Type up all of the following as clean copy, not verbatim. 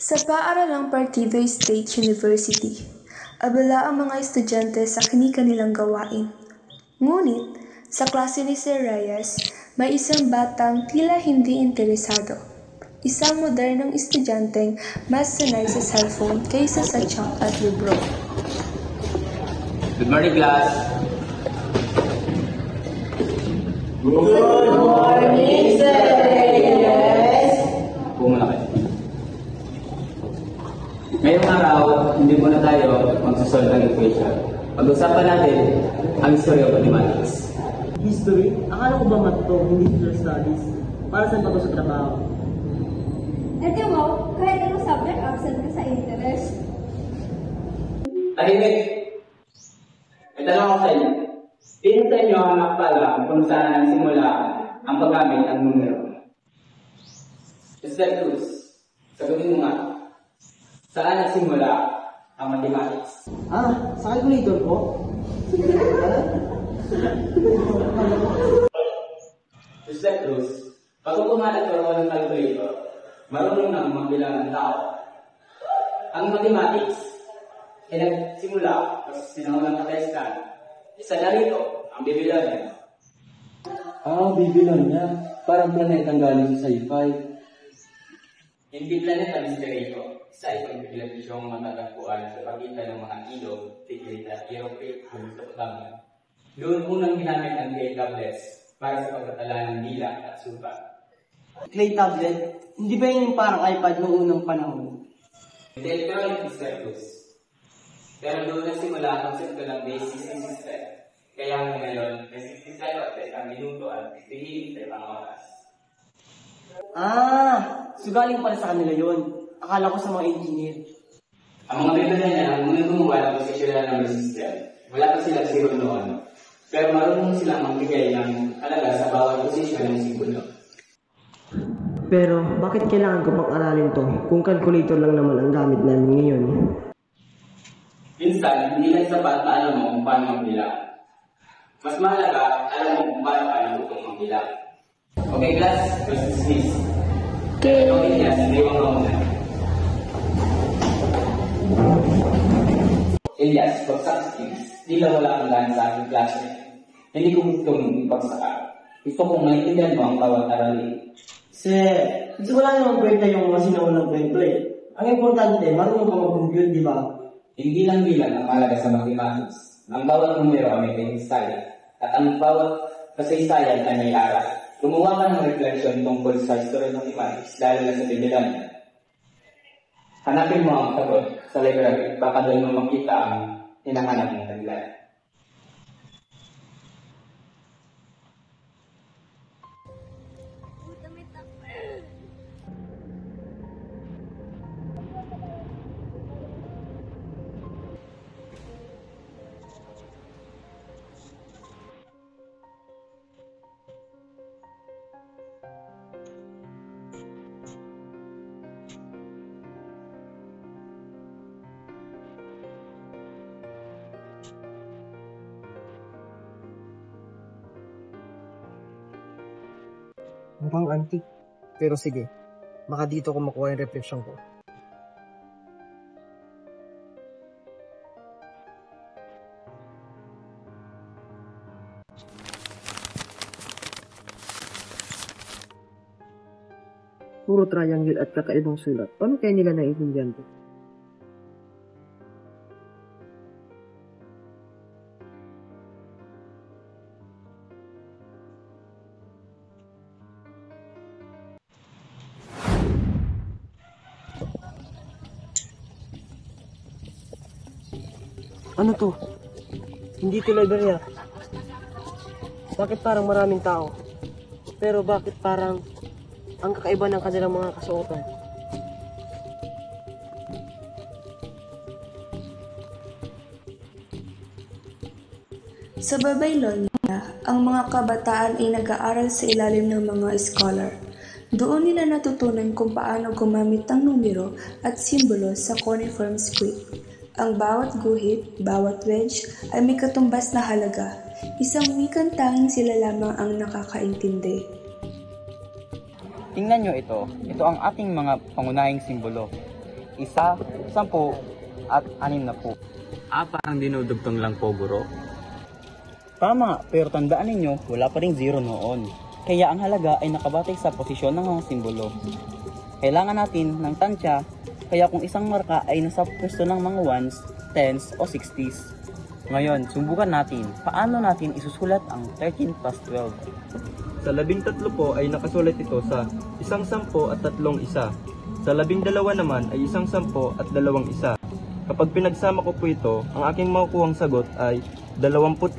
Sa paaralang Partido State University, abala ang mga estudyante sa kani-kanilang gawain. Ngunit, sa klase ni Sir Reyes, may isang batang tila hindi interesado. Isang modernong estudyanteng mas sanay sa cellphone kaysa sa chalk at libro. Good morning, class. Good morning, Sir Reyes. Pumula kayo. Ngayong araw, hindi muna tayo magsasolve ng equation. Pag-usapan natin ang history of mathematics. History? Akala ko ba mato, hindi social studies? Para saan ba ito sa trabaho? Ate mo, kahit anong subject absent ka sa interest. Tahimik! May tanong ako sa inyo. Sino sa inyo ang nakapala kung saan nagsimula ang paggamit ng numero? Mr. Cruz, sagutin mo nga. Saan nagsimula ang mathematics? Sa calculator po? Mr. Cruz, pag pumalat ka ng calculator, marunong nang magbilang ng tao. Ang mathematics ay nagsimula sa sinaunang katestan. Isa na rito, ang bibilan niya. Bibilan niya. Parang planetang galing sa sci-fi. Hindi planeta, Mr. Rico. Isa itong bibilasyong matatagpuan sa pagitan ng mga ilog, Tigrit at Europe, Mesopotamia. Doon unang ginamit ang clay tablets para sa pagtatala ng bilang at sukat. Clay tablet? Hindi ba yun yung parang iPad noong unang panahon? Hindi electronic, Mr. Cruz. Pero doon nagsimula ang konsepto ng basic system. Kaya hanggang ngayon, may 65 ang minuto at 15 ang oras. So galing pala sa kanila yun. Akala ko sa mga engineer. Ang mga bibila niya ang unang gumawa ng posisyon ng system. Wala pa silang zero noon. Pero marunong silang magbigay ng halaga sa bawat posisyon ng simbolo. Pero bakit kailangan ko pang aralin to kung calculator lang naman ang gamit namin ngayon? Minsan, hindi lang sapat na alam mo kung paano magbilang. Mas mahalaga, alam mo kung paano kalimutan magbilang. Okay, class, questions please. Okay, yes, naiwang ka muna. Elias, bagsak please. Di lang wala kang gana sa aking klase. Hindi ko gustong ipagsaka. Gusto kong maintindihan mo ang bawat aralin. Sir, wala namang kwenta yung mga sinaunang kwento eh. Ang importante, marunong ka mag-compute, di ba? Hindi lang bilang ang mahalaga sa mathematics. Ang bawat numero ay may kasaysayan. At ang bawat kasaysayan ay may aral. Gumawa ka ng reflection tungkol sa history ng mathematics dahil na sa bibilan. Hanapin mo ang sagot sa library. Baka doon mo makita ang hinahanap ng taglan. Mukhang antique. Pero sige, baka dito ko makuha yung reflection ko. Puro triangle at kakaibang sulat. Paano kaya nila naiintindihan to? Ano to? Hindi to library. Bakit parang maraming tao? Pero bakit parang ang kakaiba ng kanilang mga kasuotan? Sa Babylonia, ang mga kabataan ay nag-aaral sa ilalim ng mga scholar. Doon nila natutunan kung paano gumamit ng numero at simbolo sa cuneiform script. Ang bawat guhit, bawat wedge ay may katumbas na halaga. Isang wikang tanging sila lamang ang nakakaintindi. Tingnan nyo ito. Ito ang ating mga pangunahing simbolo. 1, 10, at 60. Parang dinudugtong lang po, guro. Tama, pero tandaan ninyo, wala pa ring 0 noon. Kaya ang halaga ay nakabatay sa posisyon ng mga simbolo. Kailangan natin ng tansya, kaya kung isang marka ay nasa pwesto ng mga 1s, 10s o 60s. Ngayon, subukan natin, paano natin isusulat ang 13 plus 12? Sa 13 po ay nakasulat ito sa 1 10 at 3 1. Sa 12 naman ay 1 10 at 2 1. Kapag pinagsama ko po ito, ang aking makukuhang sagot ay 25.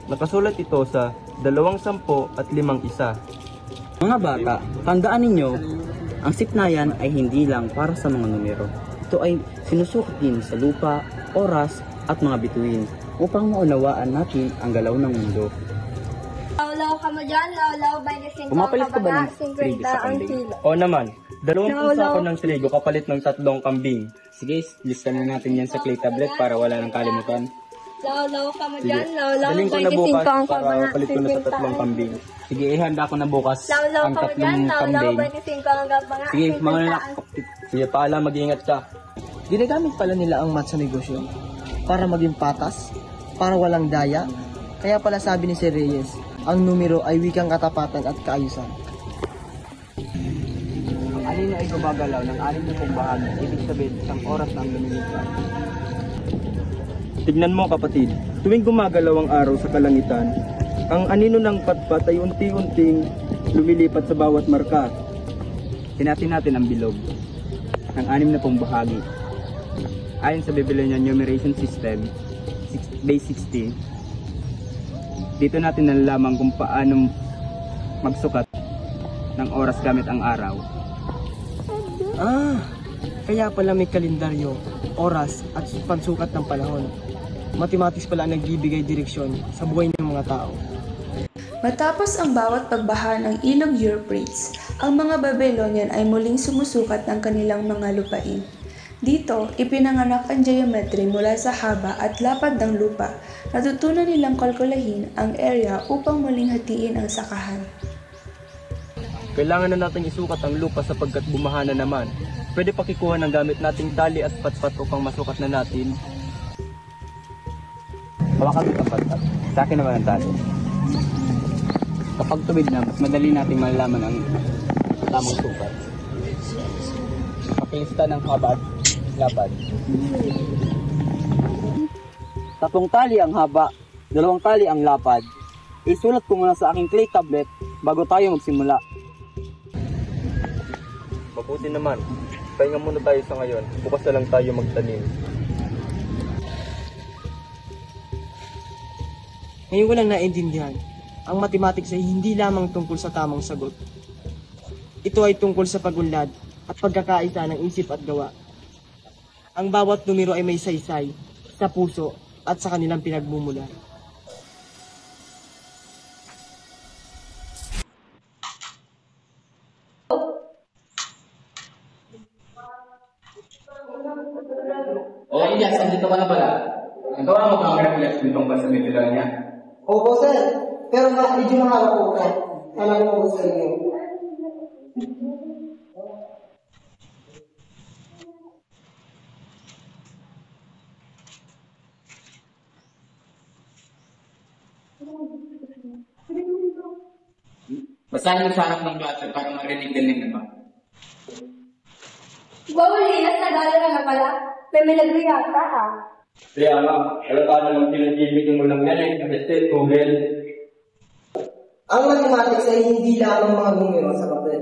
Nakasulat ito sa 2 10 at 5 1. Mga bata, tandaan ninyo, ang sipnayan ay hindi lang para sa mga numero. Ito ay sinusukat din sa lupa, oras, at mga bituin upang maunawaan natin ang galaw ng mundo. Law ka mo dyan, law 25 Pumapalit ka ba ng 50 trigo sa ang kambing? kilo. O naman, 20 Law. sako ng trigo kapalit ng 3 kambing. Sige, lista na natin yan sa clay tablet para wala nang kalimutan. Law ka mo Sige, dyan, law daling ko na bukas 25 ang para palit ko na sa 3 kambing. Sige, ihanda ko na bukas Law ang ka mo dyan, 3 law kambing. 25 ang kabanga. Sige, mga anak, Sige, paalam, mag-iingat ka. Ginagamit pala nila ang math sa negosyo para maging patas, para walang daya. Kaya pala sabi ni Sir Reyes, ang numero ay wikang katapatan at kaayusan. ang alin ay gumagalaw ng 6 bahagi, ibig sabihin isang oras na ang lumilipas. Tignan mo kapatid, tuwing gumagalaw ang araw sa kalangitan, ang anino ng patpat ay unti-unting lumilipat sa bawat marka. Tinatin natin ang bilog ng 6 bahagi. Ayon sa Babylonian numeration system, base 60, dito natin nalalaman kung paano magsukat ng oras gamit ang araw. Kaya pala may kalendaryo, oras at pansukat ng panahon. Mathematics pala ang nagbibigay direksyon sa buhay ng mga tao. Matapos ang bawat pagbaha ng ilog Euphrates, ang mga Babylonian ay muling sumusukat ng kanilang mga lupain. Dito, ipinanganak ang geometry mula sa haba at lapad ng lupa. Natutunan nilang kalkulahin ang area upang muling hatiin ang sakahan. Kailangan na natin isukat ang lupa sapagkat bumaha na naman. Pwede pakikuha ng gamit nating tali at patpat upang masukat na natin. Hawakan mo ang patpat. Sa akin naman ang tali. Kapag tuwid na, mas madali natin malalaman ang tamang sukat. Pakilista ng haba at lapad. 3 tali ang haba, 2 tali ang lapad. Isulat ko muna sa aking clay tablet bago tayo magsimula. Mabuti naman. Pahinga muna tayo sa ngayon. Bukas na lang tayo magtanim. Ngayon ko lang naintindihan, ang mathematics ay hindi lamang tungkol sa tamang sagot. Ito ay tungkol sa pagunlad at pagkakaisa ng isip at gawa. Ang bawat numero ay may saysay, sa puso at sa kanilang pinagmumula. O Elias, andito ka na pala. Nagawa mo ba ang reflex nitong ba sa Mediterranean? Opo, sir. Pero medyo mahaba po, sir. Alam mo po sa inyo. Basahin mo sa anak ng bata para marinig din naman. Wow, Lias, nagala ka na pala. May milagro yata ah. Kaya nga, wala ka namang pinagibigin mo lang yan eh. Kasi Google. Ang mathematics ay hindi lamang mga numero sa papel.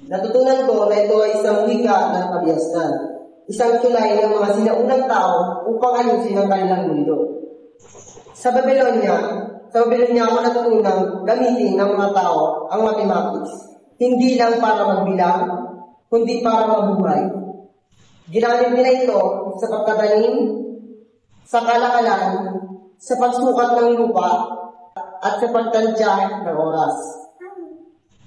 Natutunan ko na ito ay isang wika ng kabiastan. Isang tulay ng mga sinaunang tao upang ayusin ang kanilang mundo. Sa Babylonia ako natutunan gamitin ng mga tao ang mathematics. Hindi lang para magbilang, kundi para mabuhay. Ginamit nila ito sa pagtatanim, sa kalakalan, sa pagsukat ng lupa, at sa pagtansya ng oras.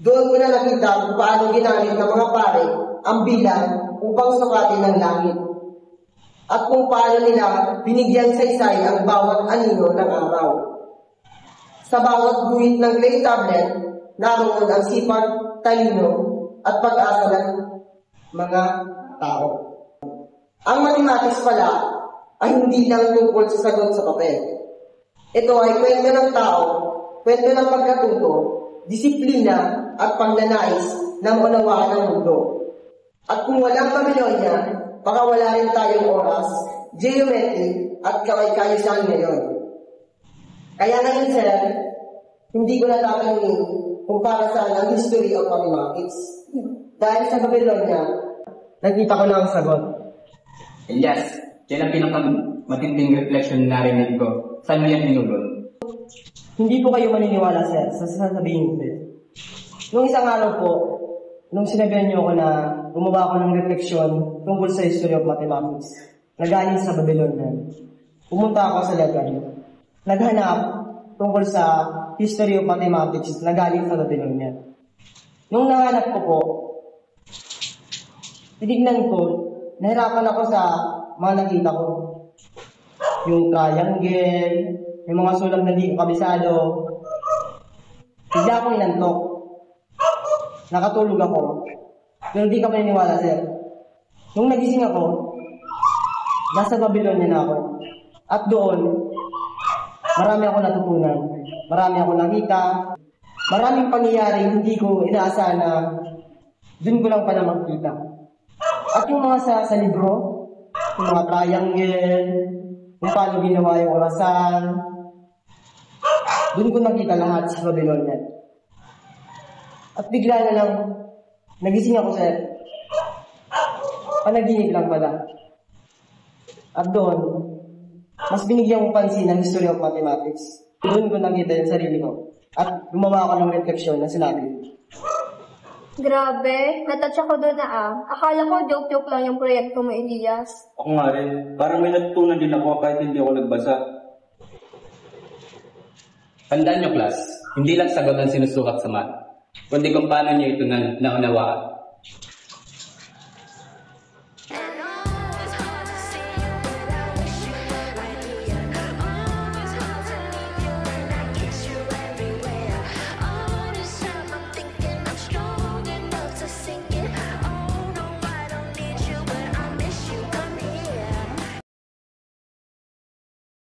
Doon ko na nakita kung paano ginamit ng mga pare ang bilang upang sukatin ang langit. At kung paano nila binigyan saysay ang bawat anino ng araw. Sa bawat guhit ng clay tablet, naroon ang sipag, talino, at pag-asa ng mga tao. Ang mathematics pala ay hindi lang tungkol sa sagot sa papel. Ito ay kwento ng tao, kwento ng pagkatuto, disiplina at pagnanais na maunawaan ng mundo. At kung walang Babylonia, baka wala rin tayong oras, geometry at kayusan ngayon. Kaya ngayon, sir, hindi ko natatanungin kung para saan ang history of mathematics. Dahil sa Babylonia, nakita ko na ang sagot. Elias, yan ang pinakamatinding reflection na narinig ko. Saan mo yan hinulog? Hindi po kayo maniniwala, sir, sa sasabihin ko. Nung isang araw po, nung sinabihan niyo ako na gumawa ako ng refleksyon tungkol sa history of mathematics na galing sa Babylonia, pumunta ako sa library. Naghanap tungkol sa history of mathematics na galing sa Babylonia. Nung nahanap ko po, tinignan ko, nahirapan ako sa mga nakita ko. Yung triangle, yung mga sulat na di ko kabisado. Bigla akong inantok. Nakatulog ako. Pero di ka paniniwala, sir. Nung nagising ako, nasa Babylonia na ako. At doon, marami ako natutunan. Marami ako nakita. Maraming pangyayari hindi ko inaasahan na doon ko lang pala makita. At yung mga sa libro, yung mga triangle, kung paano ginawa yung orasan, doon ko nakita lahat sa Babylonia. At bigla na lang, nagising ako, sir. Panaginip lang pala. At doon, mas binigyan ko pansin ang history of mathematics. Doon ko nakita yung sarili ko. At gumawa ako ng refleksyon na sinabi. Grabe, natouch ako doon na Akala ko joke-joke lang yung proyekto mo, Elias. Ako nga rin. Parang may natutunan din ako kahit hindi ako nagbasa. Tandaan nyo, class, hindi lang sagot ang sinusukat sa math, kundi kung paano nyo ito naunawaan.